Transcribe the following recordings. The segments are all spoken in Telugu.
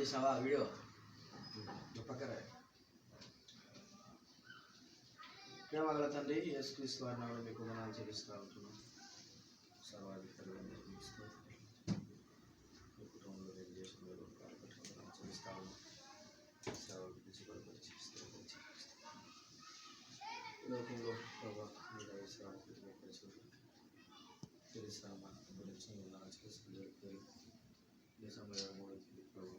చేసావా వీడియో పక్కన ప్రేమగల తండ్రి యేసుక్రీస్తు వారి నామములో మీకు వందనాలు చెల్లిస్తూ ఉంటున్నాం. సర్వాధికారి మీ కుటుంబంలో నేను చేసిన చెల్లిస్తూ ఉన్నాం. లోకంలో ప్రభావ మీరు తెలుస్తామా గురించి ఈ సమయంలో మూడో ప్రభు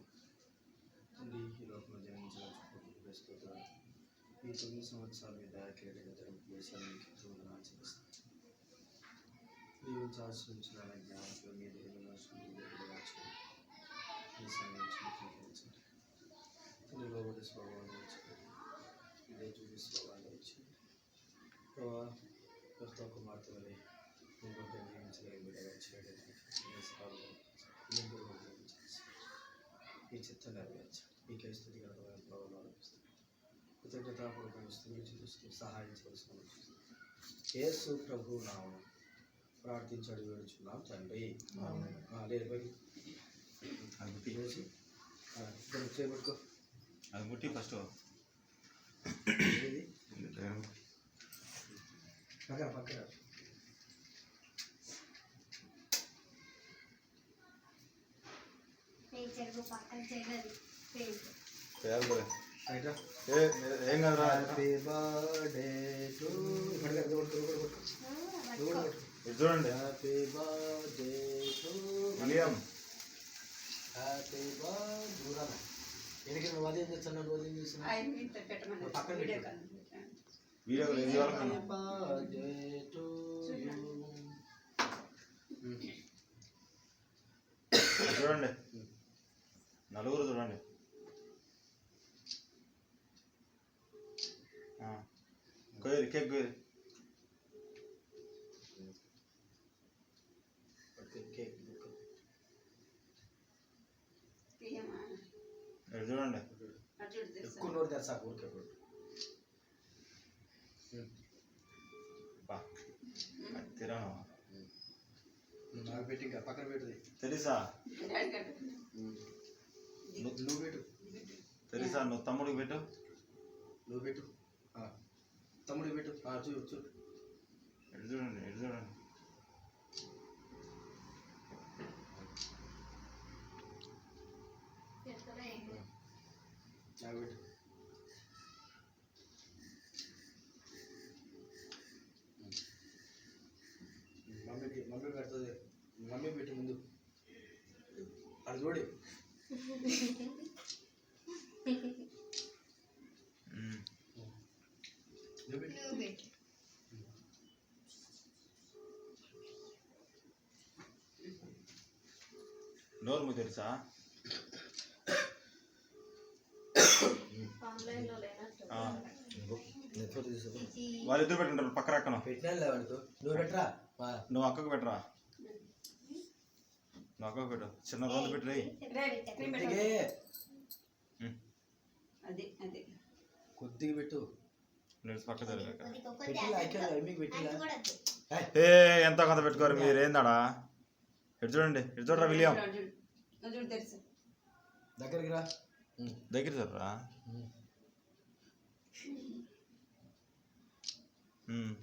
తండ్రి ఈ లోకంలో జన్మించడం ఈ 9 సంవత్సరాలు మీ దయాకీరంగా జరుగుతూ వందనాలు చేస్తాను. దీవించి ఆశ్రయించాలని జ్ఞాపకం మీద ఈ సమయం చూపించండి. తండ్రి లోబడి స్వభావాన్ని ఇచ్చింది, ఇదే చూపి స్వభావాన్ని ఇచ్చింది. ప్రభావ ప్రతి ఒక్క మాత్రమే ఇంకొక జీవించలేని బిడ్డగా చేయడానికి ఈ చిత్తం నెరవేర్చాలి. మీకే స్థితిగతమైన ప్రభావం అనిపిస్తుంది. కృతజ్ఞతాపూర్వకంగా స్థితించి చూస్తూ సహాయం చేసుకుని యేసు ప్రభు నామమున ప్రార్థించడి వేడుచున్నాం తండ్రి. లేదు పోయి అది చేసి చేపట్టుకో. అది ముట్టి ఫస్ట్ పక్కన పక్కన ఏం కదరా. హ్యాపీ బర్త్డే టు చూడండి. Happy birthday to William. Happy birthday. ఎందుకు నువ్వు అదేం చేస్తున్నావు? రోజు ఏం చేస్తున్నావు? పక్కన వీడియో బర్త్డే టు చూడండి, నలుగురు చూడండి. గోయరి కేక్ గోయరి చూడండి. ఎక్కువ నోరు తెరసా ఊరికే తిరాను నాకు పెట్టి ఇంకా పక్కన పెట్టుది తెలుసా. నువ్వు పెట్టు తెలుసా. నువ్వు తమ్ముడికి పెట్టు. నువ్వు పెట్టు తమ్ముడికి పెట్టు. చూడు చూడు ఎటు చూడండి, ఎటు చూడండి. నాకు పెట్టు. మమ్మీ పెడుతుంది. మమ్మీ పెట్టి ముందు అది చూడి. నోరు మీకు తెలుసా. వాళ్ళిద్దరు పెట్టుంటారు పక్క రక్కన. పెట్టినా నువ్వు పెట్టరా. నువ్వు అక్కకు పెట్టరా. నువ్వు అక్కకు పెట్టు. చిన్న రోజు పెట్టి కొద్దిగా పెట్టు. పక్క ఎంత కొంత పెట్టుకోరు మీరు. ఏందాడా ఎటు చూడండి, ఎటు చూడరా విలియం. దగ్గరికి రా. దగ్గర చూడరా.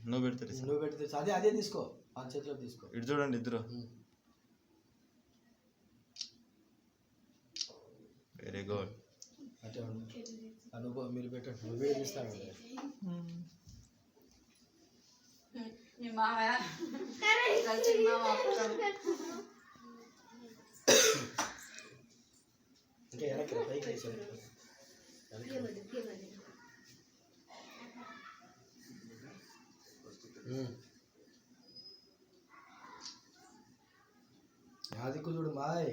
నువ్వు పెడితే నువ్వు పెడితే అదే అదే తీసుకో. ఆ చేతిలో తీసుకో. ఇటు చూడండి ఇద్దరు. Very good. అంటే అనుభవం మీరు పెట్టండి. నువ్వు వీడియో తీస్తాను. ఇంకా వెనక్కి పైకి వేసాను. అది చూడు మాయ్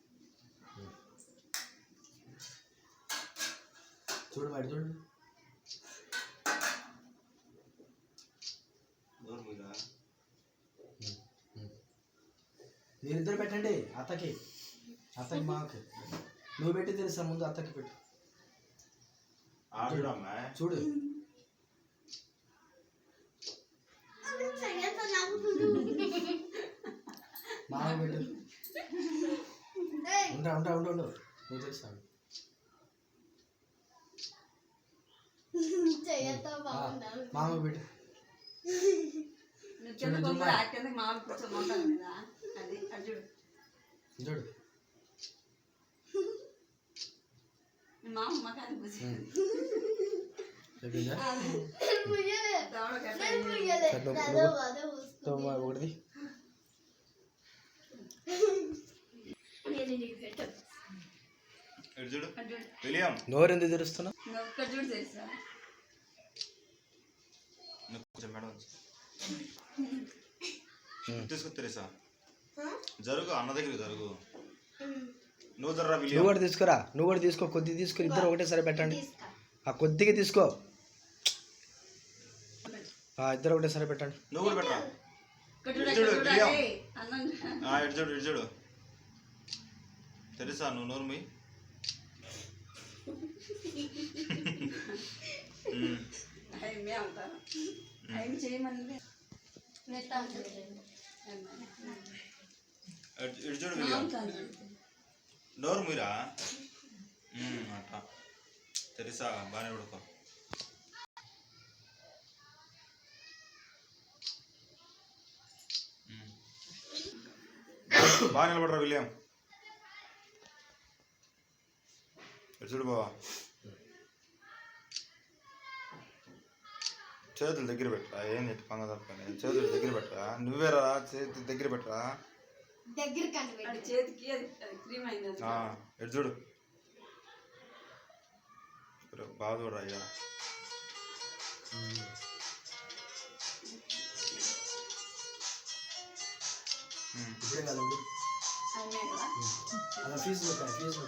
చూడు. చూడు మరి చూడు. మీరిద్దరు పెట్టండి అత్తకి మాకు. నువ్వు పెట్టి తెలుసా ముందు అత్తకి పెట్టు. చూడు మామ పెట్టు. ఉండు నువ్వు తెలుసా మామ పెట్టు. చూడు ఒకటిది నోరు ఎందుకు తెరుస్తున్నావు? తీసుకు తెరేసా జరుగు అన్న దగ్గర జరుగు. నువ్వు కూడా తీసుకురా. నువ్వు కూడా తీసుకో. కొద్దిగా తీసుకుని ఇద్దరు ఒకటేసారి పెట్టండి. ఆ కొద్దిగా తీసుకో. ఇద్దరు ఒకటేసారి పెట్టండి. నువ్వు కూడా పెట్టరా. ఇటు చూడు తెరేసా నువ్వు నోరు మీ ఇటు చూడు నోరు మీరా అట్లా తెరిసా బాగానే ఉడకో. బాగా నిలబడరా విలియం. ఇటు చూడు బావా. చేతులు దగ్గర పెట్టరా. ఏం చెప్పి పంగ తప్పని చేతులు దగ్గర పెట్టరా. నువ్వేరా చేతులు దగ్గర పెట్టరా. ఎటు చూడు బాగా చూడరా. అయ్యా ఇప్పుడే కదండి అలా ఫీజు పెట్టాలి. ఫీజు